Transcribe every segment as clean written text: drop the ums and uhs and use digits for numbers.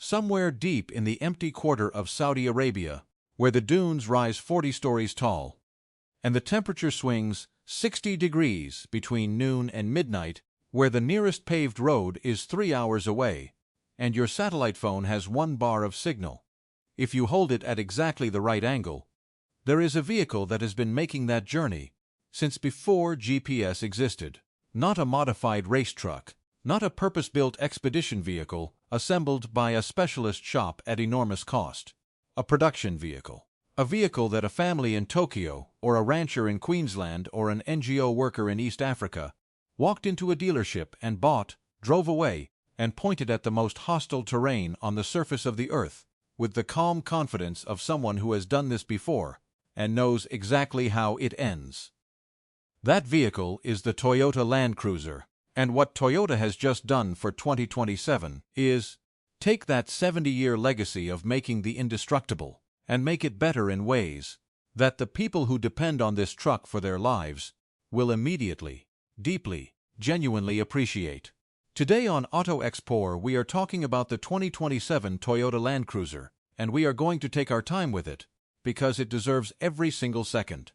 somewhere deep in the empty quarter of Saudi Arabia, where the dunes rise 40 stories tall, and the temperature swings 60 degrees between noon and midnight, where the nearest paved road is 3 hours away, and your satellite phone has 1 bar of signal. If you hold it at exactly the right angle, there is a vehicle that has been making that journey since before GPS existed. Not a modified race truck, not a purpose-built expedition vehicle assembled by a specialist shop at enormous cost. A production vehicle. A vehicle that a family in Tokyo, or a rancher in Queensland, or an NGO worker in East Africa walked into a dealership and bought, drove away, and pointed at the most hostile terrain on the surface of the earth with the calm confidence of someone who has done this before and knows exactly how it ends. That vehicle is the Toyota Land Cruiser, and what Toyota has just done for 2027 is take that 70-year legacy of making the indestructible and make it better in ways that the people who depend on this truck for their lives will immediately, deeply, genuinely appreciate. Today on Auto Explorer we are talking about the 2027 Toyota Land Cruiser, and we are going to take our time with it because it deserves every single second.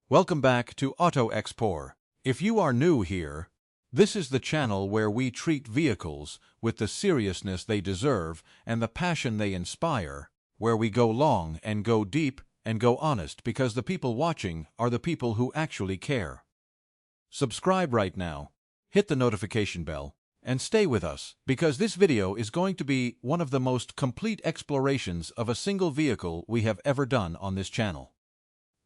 Welcome back to Auto Explorer. If you are new here, this is the channel where we treat vehicles with the seriousness they deserve and the passion they inspire, where we go long and go deep and go honest because the people watching are the people who actually care. Subscribe right now, hit the notification bell, and stay with us because this video is going to be one of the most complete explorations of a single vehicle we have ever done on this channel.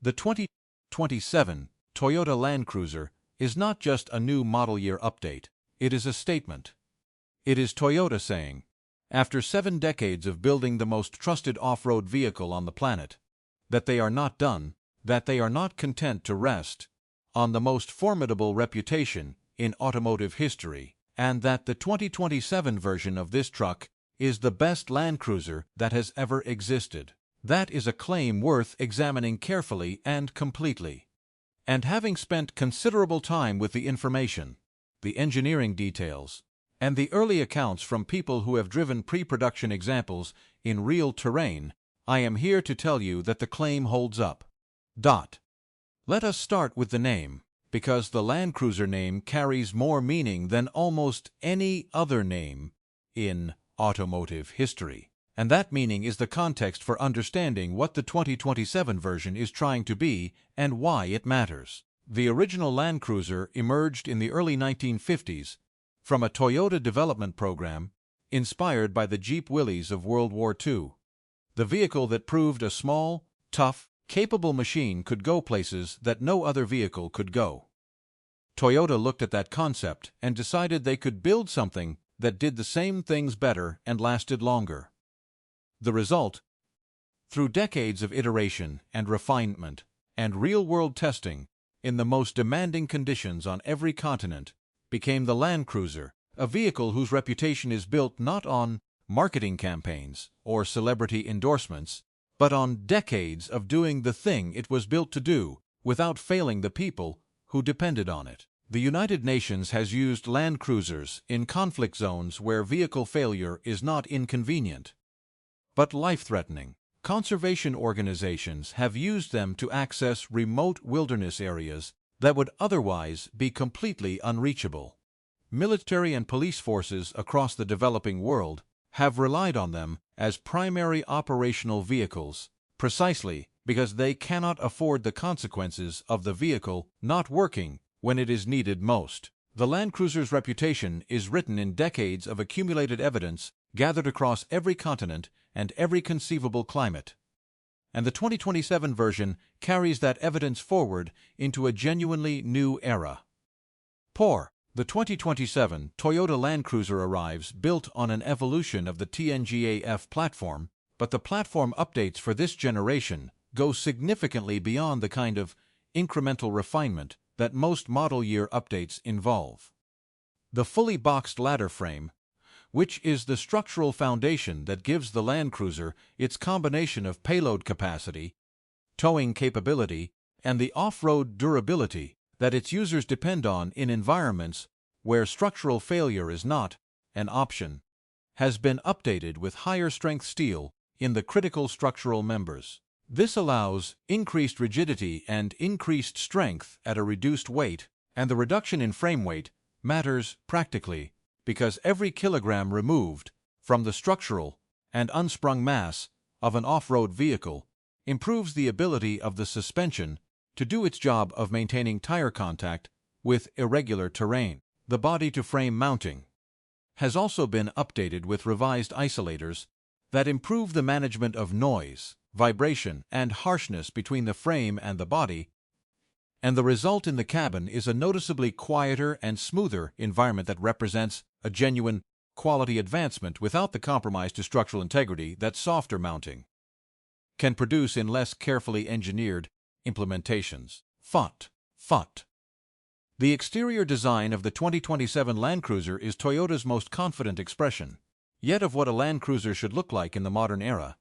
The 2027 Toyota Land Cruiser is not just a new model year update, it is a statement. It is Toyota saying, after 7 decades of building the most trusted off-road vehicle on the planet, that they are not done, that they are not content to rest on the most formidable reputation in automotive history, and that the 2027 version of this truck is the best Land Cruiser that has ever existed. That is a claim worth examining carefully and completely. And having spent considerable time with the information, the engineering details, and the early accounts from people who have driven pre-production examples in real terrain, I am here to tell you that the claim holds up. Let us start with the name, because the Land Cruiser name carries more meaning than almost any other name in automotive history. And that meaning is the context for understanding what the 2027 version is trying to be and why it matters. The original Land Cruiser emerged in the early 1950s from a Toyota development program inspired by the Jeep Willys of World War II. The vehicle that proved a small, tough, capable machine could go places that no other vehicle could go. Toyota looked at that concept and decided they could build something that did the same things better and lasted longer. The result, through decades of iteration and refinement and real-world testing in the most demanding conditions on every continent, became the Land Cruiser, a vehicle whose reputation is built not on marketing campaigns or celebrity endorsements, but on decades of doing the thing it was built to do without failing the people who depended on it. The United Nations has used Land Cruisers in conflict zones where vehicle failure is not inconvenient, but life-threatening. Conservation organizations have used them to access remote wilderness areas that would otherwise be completely unreachable. Military and police forces across the developing world have relied on them as primary operational vehicles, precisely because they cannot afford the consequences of the vehicle not working when it is needed most. The Land Cruiser's reputation is written in decades of accumulated evidence gathered across every continent and every conceivable climate. And the 2027 version carries that evidence forward into a genuinely new era. The 2027 Toyota Land Cruiser arrives built on an evolution of the TNGA-F platform, but the platform updates for this generation go significantly beyond the kind of incremental refinement that most model year updates involve. The fully boxed ladder frame, which is the structural foundation that gives the Land Cruiser its combination of payload capacity, towing capability, and the off-road durability that its users depend on in environments where structural failure is not an option, has been updated with higher strength steel in the critical structural members. This allows increased rigidity and increased strength at a reduced weight, and the reduction in frame weight matters practically because every kilogram removed from the structural and unsprung mass of an off-road vehicle improves the ability of the suspension to do its job of maintaining tire contact with irregular terrain. The body-to-frame mounting has also been updated with revised isolators that improve the management of noise, vibration, and harshness between the frame and the body, and the result in the cabin is a noticeably quieter and smoother environment that represents a genuine quality advancement without the compromise to structural integrity that softer mounting can produce in less carefully engineered implementations. FOT. The exterior design of the 2027 Land Cruiser is Toyota's most confident expression, yet of what a Land Cruiser should look like in the modern era,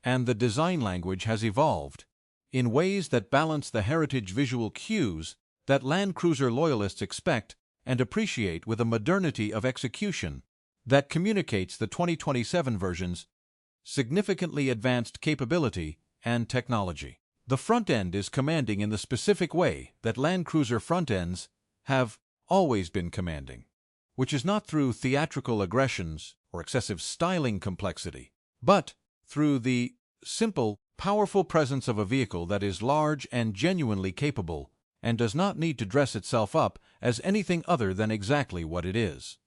and the design language has evolved in ways that balance the heritage visual cues that Land Cruiser loyalists expect and appreciate with a modernity of execution that communicates the 2027 version's significantly advanced capability and technology. The front end is commanding in the specific way that Land Cruiser front ends have always been commanding, which is not through theatrical aggressions or excessive styling complexity, but through the simple, powerful presence of a vehicle that is large and genuinely capable and does not need to dress itself up as anything other than exactly what it is.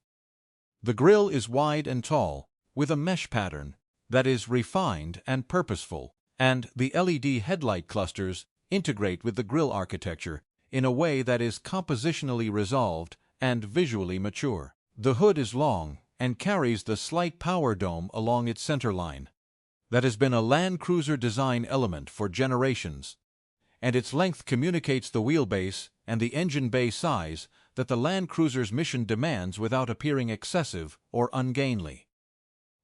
The grille is wide and tall, with a mesh pattern that is refined and purposeful, and the LED headlight clusters integrate with the grille architecture in a way that is compositionally resolved and visually mature. The hood is long and carries the slight power dome along its center line. That has been a Land Cruiser design element for generations, and its length communicates the wheelbase and the engine bay size that the Land Cruiser's mission demands without appearing excessive or ungainly.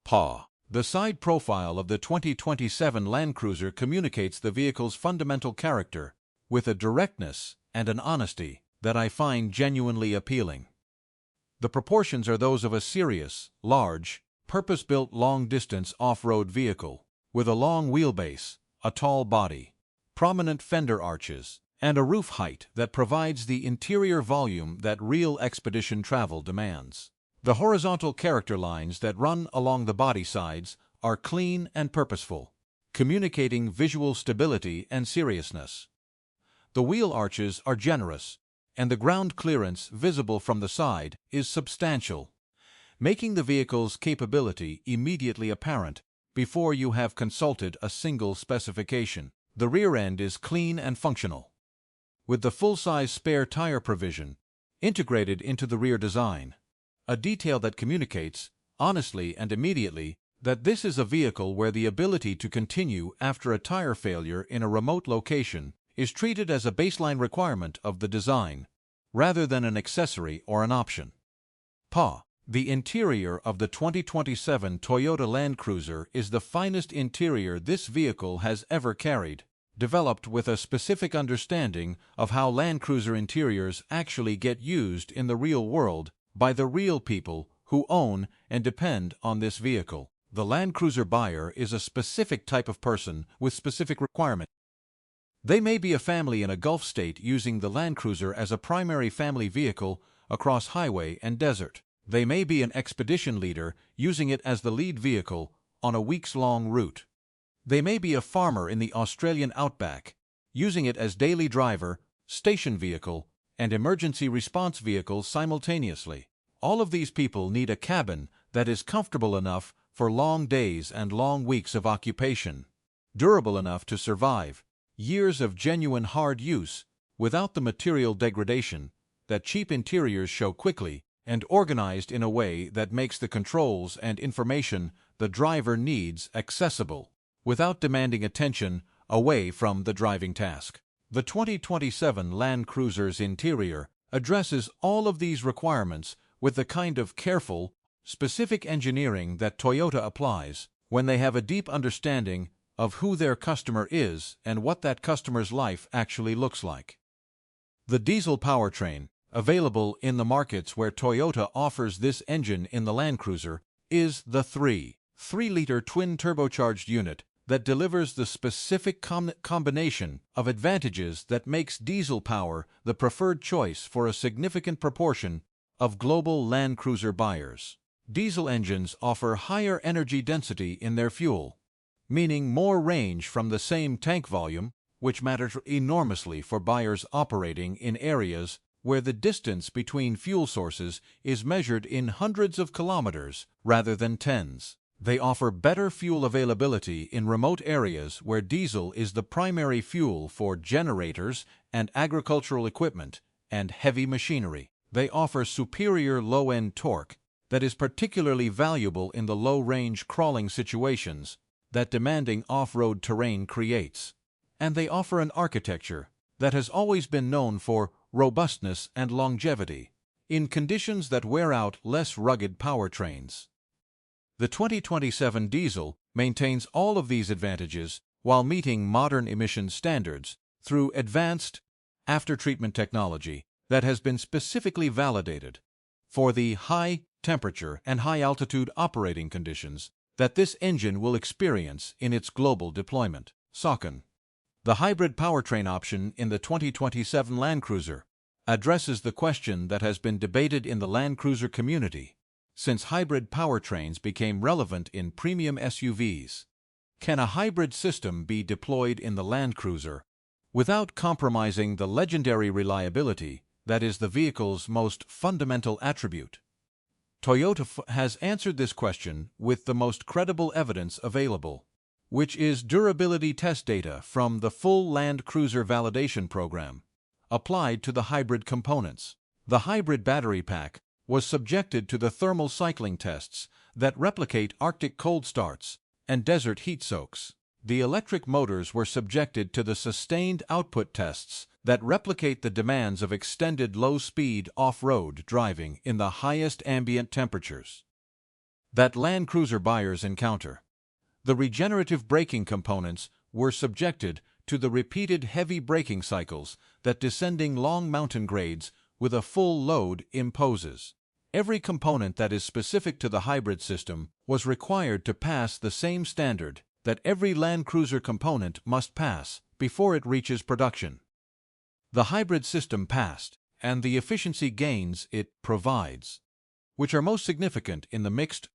The side profile of the 2027 Land Cruiser communicates the vehicle's fundamental character with a directness and an honesty that I find genuinely appealing. The proportions are those of a serious, large, purpose-built long-distance off-road vehicle with a long wheelbase, a tall body, prominent fender arches, and a roof height that provides the interior volume that real expedition travel demands. The horizontal character lines that run along the body sides are clean and purposeful, communicating visual stability and seriousness. The wheel arches are generous, and the ground clearance visible from the side is substantial, making the vehicle's capability immediately apparent before you have consulted a single specification. The rear end is clean and functional, with the full-size spare tire provision integrated into the rear design, a detail that communicates, honestly and immediately, that this is a vehicle where the ability to continue after a tire failure in a remote location is treated as a baseline requirement of the design, rather than an accessory or an option. The interior of the 2027 Toyota Land Cruiser is the finest interior this vehicle has ever carried, developed with a specific understanding of how Land Cruiser interiors actually get used in the real world by the real people who own and depend on this vehicle. The Land Cruiser buyer is a specific type of person with specific requirements. They may be a family in a Gulf state using the Land Cruiser as a primary family vehicle across highway and desert. They may be an expedition leader using it as the lead vehicle on a weeks-long route. They may be a farmer in the Australian outback, using it as daily driver, station vehicle, and emergency response vehicle simultaneously. All of these people need a cabin that is comfortable enough for long days and long weeks of occupation, durable enough to survive years of genuine hard use without the material degradation that cheap interiors show quickly, and organized in a way that makes the controls and information the driver needs accessible without demanding attention away from the driving task. The 2027 Land Cruiser's interior addresses all of these requirements with the kind of careful, specific engineering that Toyota applies when they have a deep understanding of who their customer is and what that customer's life actually looks like. The diesel powertrain, available in the markets where Toyota offers this engine in the Land Cruiser, is the 3.3-liter twin-turbocharged unit that delivers the specific combination of advantages that makes diesel power the preferred choice for a significant proportion of global Land Cruiser buyers. Diesel engines offer higher energy density in their fuel, meaning more range from the same tank volume, which matters enormously for buyers operating in areas where the distance between fuel sources is measured in hundreds of kilometers rather than tens. They offer better fuel availability in remote areas where diesel is the primary fuel for generators and agricultural equipment and heavy machinery. They offer superior low-end torque that is particularly valuable in the low-range crawling situations that demanding off-road terrain creates. And they offer an architecture that has always been known for robustness and longevity in conditions that wear out less rugged powertrains. The 2027 diesel maintains all of these advantages while meeting modern emissions standards through advanced aftertreatment technology that has been specifically validated for the high temperature and high altitude operating conditions that this engine will experience in its global deployment. Second, the hybrid powertrain option in the 2027 Land Cruiser addresses the question that has been debated in the Land Cruiser community since hybrid powertrains became relevant in premium SUVs. Can a hybrid system be deployed in the Land Cruiser without compromising the legendary reliability that is the vehicle's most fundamental attribute? Toyota has answered this question with the most credible evidence available, which is durability test data from the full Land Cruiser validation program applied to the hybrid components. The hybrid battery pack was subjected to the thermal cycling tests that replicate Arctic cold starts and desert heat soaks. The electric motors were subjected to the sustained output tests that replicate the demands of extended low-speed off-road driving in the highest ambient temperatures that Land Cruiser buyers encounter. The regenerative braking components were subjected to the repeated heavy braking cycles that descending long mountain grades with a full load imposes. Every component that is specific to the hybrid system was required to pass the same standard that every Land Cruiser component must pass before it reaches production. The hybrid system passed, and the efficiency gains it provides, which are most significant in the mixed,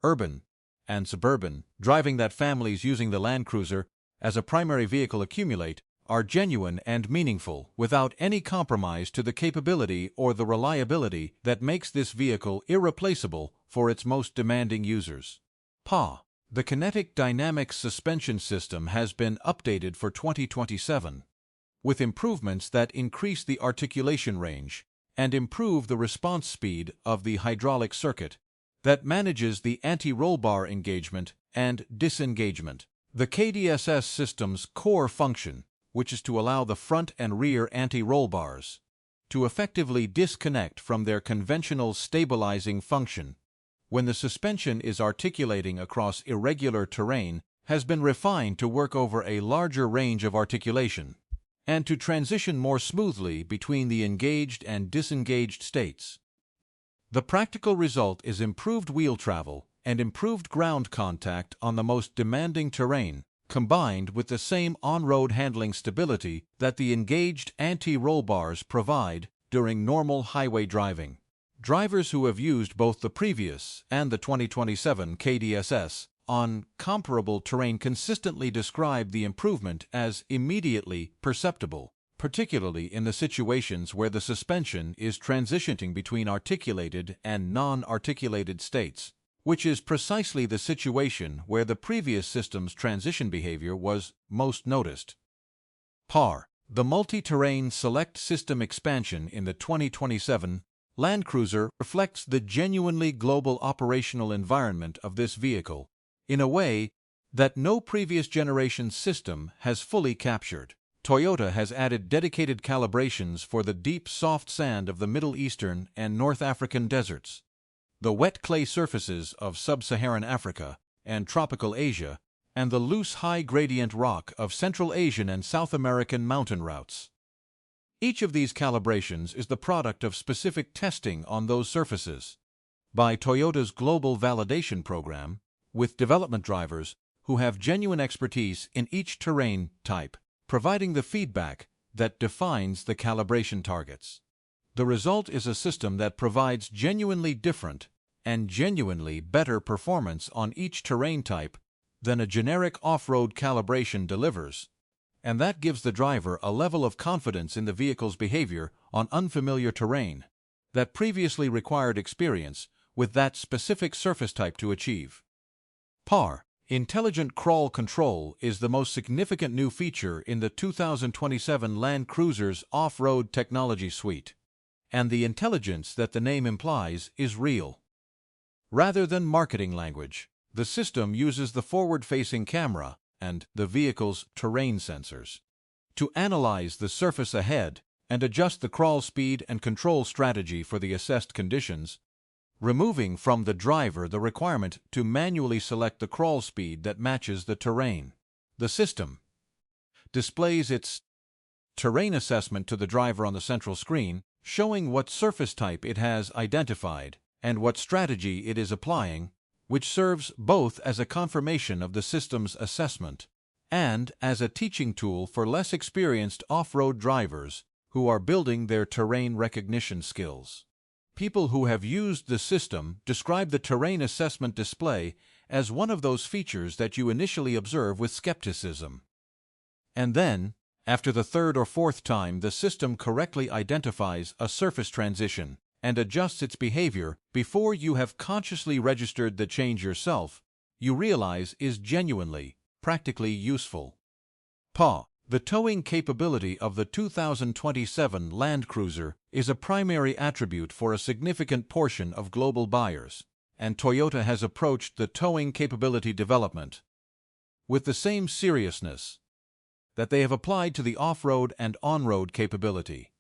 urban, and suburban driving that families using the Land Cruiser as a primary vehicle accumulate, are genuine and meaningful without any compromise to the capability or the reliability that makes this vehicle irreplaceable for its most demanding users. The kinetic dynamic suspension system has been updated for 2027, with improvements that increase the articulation range and improve the response speed of the hydraulic circuit that manages the anti-roll bar engagement and disengagement. The KDSS system's core function, which is to allow the front and rear anti-roll bars to effectively disconnect from their conventional stabilizing function when the suspension is articulating across irregular terrain, has been refined to work over a larger range of articulation and to transition more smoothly between the engaged and disengaged states. The practical result is improved wheel travel and improved ground contact on the most demanding terrain, combined with the same on-road handling stability that the engaged anti-roll bars provide during normal highway driving. Drivers who have used both the previous and the 2027 KDSS on comparable terrain consistently describe the improvement as immediately perceptible, particularly in the situations where the suspension is transitioning between articulated and non-articulated states, which is precisely the situation where the previous system's transition behavior was most noticed. The multi-terrain select system expansion in the 2027 Land Cruiser reflects the genuinely global operational environment of this vehicle in a way that no previous generation system has fully captured. Toyota has added dedicated calibrations for the deep soft sand of the Middle Eastern and North African deserts, the wet clay surfaces of sub-Saharan Africa and tropical Asia, and the loose high-gradient rock of Central Asian and South American mountain routes. Each of these calibrations is the product of specific testing on those surfaces, by Toyota's Global Validation Program, with development drivers who have genuine expertise in each terrain type, providing the feedback that defines the calibration targets. The result is a system that provides genuinely different and genuinely better performance on each terrain type than a generic off-road calibration delivers, and that gives the driver a level of confidence in the vehicle's behavior on unfamiliar terrain that previously required experience with that specific surface type to achieve. PAR, Intelligent Crawl Control, is the most significant new feature in the 2027 Land Cruiser's off-road technology suite, and the intelligence that the name implies is real. Rather than marketing language, the system uses the forward-facing camera and the vehicle's terrain sensors to analyze the surface ahead and adjust the crawl speed and control strategy for the assessed conditions, removing from the driver the requirement to manually select the crawl speed that matches the terrain. The system displays its terrain assessment to the driver on the central screen, showing what surface type it has identified and what strategy it is applying, which serves both as a confirmation of the system's assessment and as a teaching tool for less experienced off-road drivers who are building their terrain recognition skills. People who have used the system describe the terrain assessment display as one of those features that you initially observe with skepticism. And then, after the third or fourth time the system correctly identifies a surface transition and adjusts its behavior before you have consciously registered the change yourself, you realize is genuinely, practically useful. PA. The towing capability of the 2027 Land Cruiser is a primary attribute for a significant portion of global buyers, and Toyota has approached the towing capability development with the same seriousness that they have applied to the off-road and on-road capability.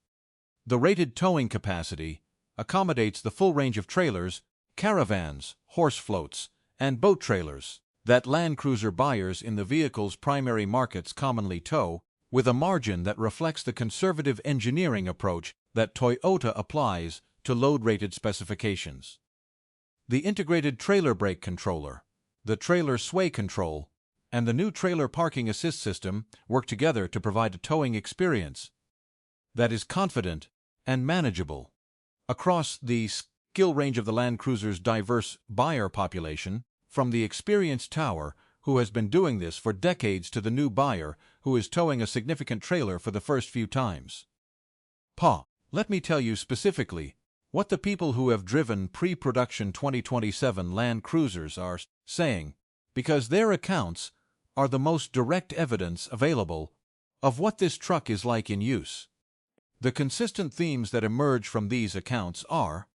The rated towing capacity accommodates the full range of trailers, caravans, horse floats, and boat trailers that Land Cruiser buyers in the vehicle's primary markets commonly tow, with a margin that reflects the conservative engineering approach that Toyota applies to load-rated specifications. The integrated trailer brake controller, the trailer sway control, and the new trailer parking assist system work together to provide a towing experience that is confident and manageable. Across the skill range of the Land Cruiser's diverse buyer population, from the experienced tower who has been doing this for decades to the new buyer who is towing a significant trailer for the first few times. PA. Let me tell you specifically what the people who have driven pre-production 2027 Land Cruisers are saying, because their accounts are the most direct evidence available of what this truck is like in use. The consistent themes that emerge from these accounts are,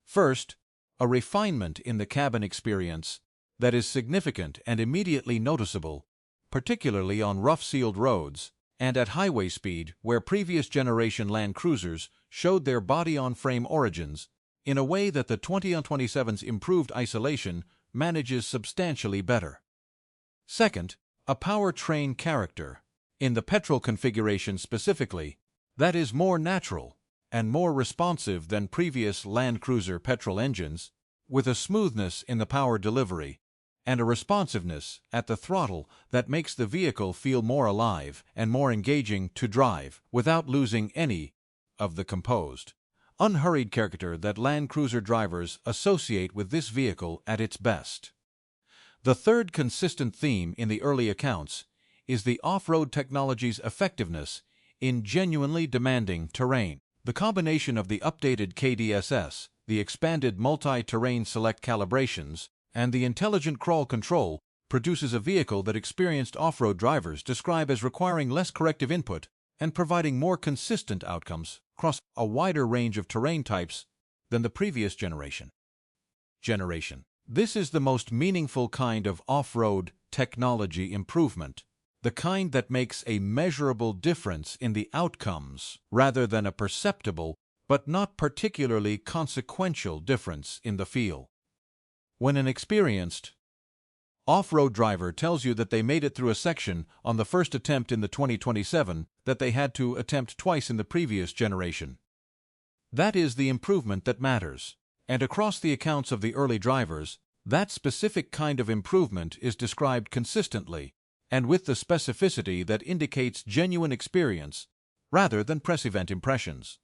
first, a refinement in the cabin experience that is significant and immediately noticeable, particularly on rough-sealed roads and at highway speed where previous generation Land Cruisers showed their body-on-frame origins in a way that the 2027's improved isolation manages substantially better. Second, a powertrain character, in the petrol configuration specifically, that is more natural and more responsive than previous Land Cruiser petrol engines, with a smoothness in the power delivery and a responsiveness at the throttle that makes the vehicle feel more alive and more engaging to drive without losing any of the composed, unhurried character that Land Cruiser drivers associate with this vehicle at its best. The third consistent theme in the early accounts is the off-road technology's effectiveness in genuinely demanding terrain. The combination of the updated KDSS, the expanded multi-terrain select calibrations, and the intelligent crawl control produces a vehicle that experienced off-road drivers describe as requiring less corrective input and providing more consistent outcomes across a wider range of terrain types than the previous generation. This is the most meaningful kind of off-road technology improvement, the kind that makes a measurable difference in the outcomes rather than a perceptible but not particularly consequential difference in the feel. When an experienced off-road driver tells you that they made it through a section on the first attempt in the 2027 that they had to attempt twice in the previous generation, that is the improvement that matters, And across the accounts of the early drivers, that specific kind of improvement is described consistently and with the specificity that indicates genuine experience rather than press event impressions.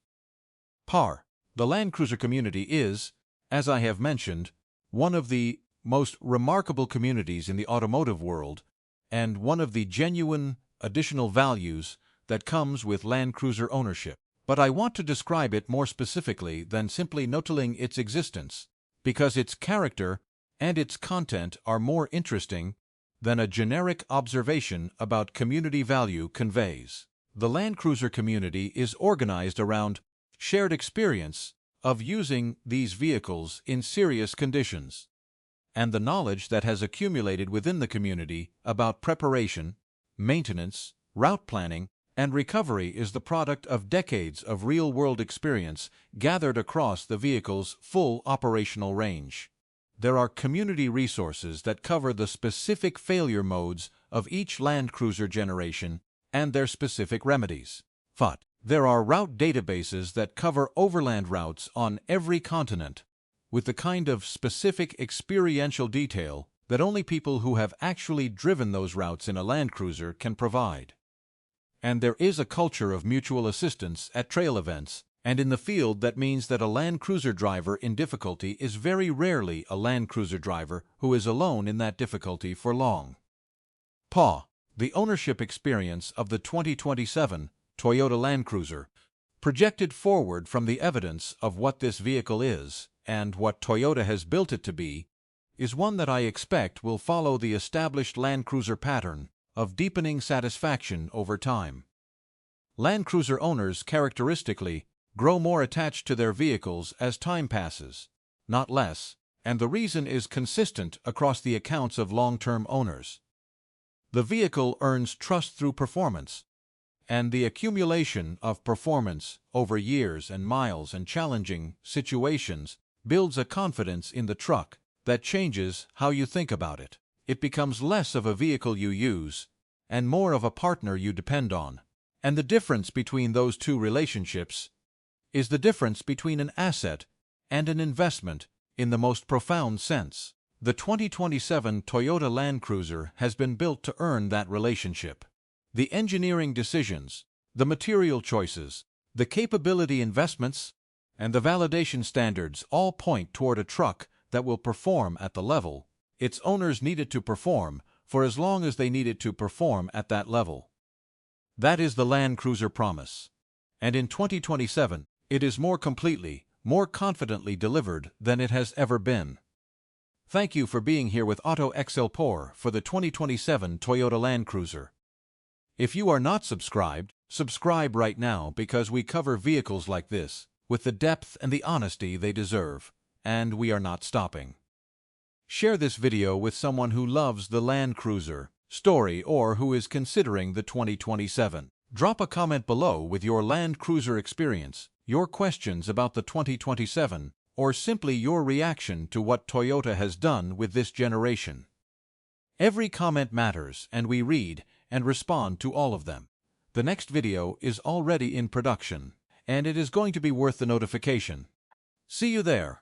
PAR, the Land Cruiser community is, as I have mentioned, one of the most remarkable communities in the automotive world and one of the genuine additional values that comes with Land Cruiser ownership. But I want to describe it more specifically than simply noting its existence, because its character and its content are more interesting than a generic observation about community value conveys. The Land Cruiser community is organized around shared experience of using these vehicles in serious conditions, and the knowledge that has accumulated within the community about preparation, maintenance, route planning, and recovery is the product of decades of real-world experience gathered across the vehicle's full operational range. There are community resources that cover the specific failure modes of each Land Cruiser generation and their specific remedies. There are route databases that cover overland routes on every continent, with the kind of specific experiential detail that only people who have actually driven those routes in a Land Cruiser can provide. And there is a culture of mutual assistance at trail events and in the field that means that a Land Cruiser driver in difficulty is very rarely a Land Cruiser driver who is alone in that difficulty for long. PAW, the ownership experience of the 2027 Toyota Land Cruiser, projected forward from the evidence of what this vehicle is and what Toyota has built it to be, is one that I expect will follow the established Land Cruiser pattern of deepening satisfaction over time. Land Cruiser owners characteristically grow more attached to their vehicles as time passes, not less, and the reason is consistent across the accounts of long-term owners. The vehicle earns trust through performance, and the accumulation of performance over years and miles and challenging situations builds a confidence in the truck that changes how you think about it. It becomes less of a vehicle you use and more of a partner you depend on. And the difference between those two relationships is the difference between an asset and an investment in the most profound sense. The 2027 Toyota Land Cruiser has been built to earn that relationship. The engineering decisions, the material choices, the capability investments, and the validation standards all point toward a truck that will perform at the level its owners need it to perform for as long as they need it to perform at that level. That is the Land Cruiser promise. And in 2027, it is more completely, more confidently delivered than it has ever been. Thank you for being here with Auto XL Por for the 2027 Toyota Land Cruiser. If you are not subscribed, subscribe right now because we cover vehicles like this with the depth and the honesty they deserve, and we are not stopping. Share this video with someone who loves the Land Cruiser story or who is considering the 2027. Drop a comment below with your Land Cruiser experience, your questions about the 2027, or simply your reaction to what Toyota has done with this generation. Every comment matters, and we read and respond to all of them. The next video is already in production, and it is going to be worth the notification. See you there.